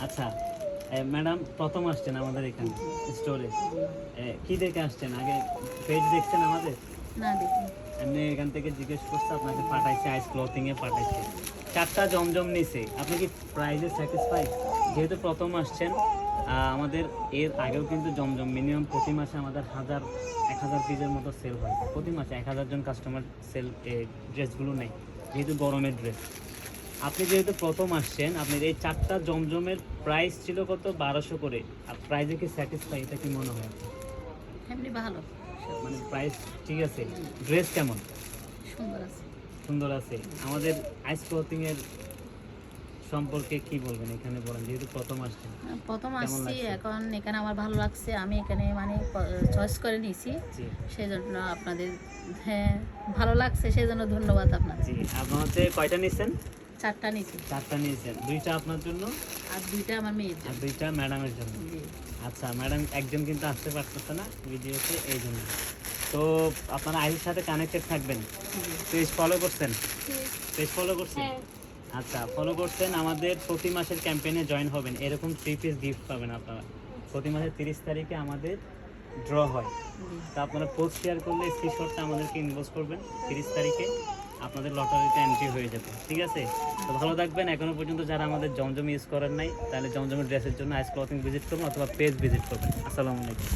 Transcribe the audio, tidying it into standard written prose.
আচ্ছা ম্যাডাম প্রথম আসছেন আমাদের এখানে স্টোরে, কি দেখে আসছেন? আগে পেজ দেখছেন আমাদের? না দেখি। এমনি এখান থেকে জিজ্ঞেস করছে, আপনাকে পাঠাইছে আইস ক্লথিং এ পাঠাইছে, 4টা জমজম নিছে। আপনি কি প্রাইজে স্যাটিসফাই? যেহেতু প্রথম আসছেন, আমাদের এর আগেও কিন্তু জমজম মিনিমাম প্রতি মাসে আমাদের 1000 পিসের মতো সেল হয়। প্রতি মাসে 1000 জন কাস্টমার সেল ড্রেসগুলো নেই, যেহেতু গরমের ড্রেস। আপনি যেহেতু প্রথম আসছেন, আপনার এই 4টা জমজমের প্রাইস ছিল কত? 1200 করে। আর প্রাইজে কি স্যাটিসফাই? এটা কি মনে হয়? এমনি ভালো, মানে প্রাইস ঠিক আছে, ড্রেস কেমন? সুন্দর আছে। সুন্দর আছে। আমাদের আইস ক্লথিং এর সম্পর্কে কি বলবেন এখানে বলেন, যেহেতু প্রথম আসছেন। প্রথম কেমন আসছি, লাগছে? এখন এখানে আমার ভালো লাগছে। আমি এখানে মানে চয়েস করে নিয়েছি, জি সেই জন্য আপনাদের, হ্যাঁ ভালো লাগছে, সেই জন্য ধন্যবাদ আপনাদের। জি। আপনার হচ্ছে কয়টা নিয়েছেন? 4টা নিয়েছি, 4টা নিয়েছেন, 2টা আপনার জন্য আর 2টা আমার মেয়ের আর জন্য। 2টা ম্যাডামের জন্য। জি। আচ্ছা, ম্যাডাম একজন কিন্তু আসতে পারতেছে না ভিডিওতে, এই জন্য। তো আপনারা আইসের সাথে কানেক্টেড থাকবেন। জি। পেজ ফলো করছেন? পেজ ফলো করছেন? হ্যাঁ। আচ্ছা, ফলো করছেন। আমাদের প্রতি মাসের ক্যাম্পেইনে জয়েন হবেন, এরকম 3 পিস গিফট পাবেন আপনারা। প্রতি মাসের 30 তারিখে আমাদের ড্র হয়। জি। তা আপনারা পোস্ট শেয়ার করলে স্ক্রিনশটটা আমাদেরকে ইনবক্স করবেন। 30 তারিখে আপনাদের লটারিতে এন্ট্রি হয়ে যাবে, ঠিক আছে? তো ভালো থাকবেন। এখনো পর্যন্ত যারা আমাদের জমজম ইউজ করেন নাই, তাহলে জমজমের ড্রেসের জন্য আইস ক্লথিং ভিজিট করুন অথবা পেজ ভিজিট করবেন। আসসালামু আলাইকুম।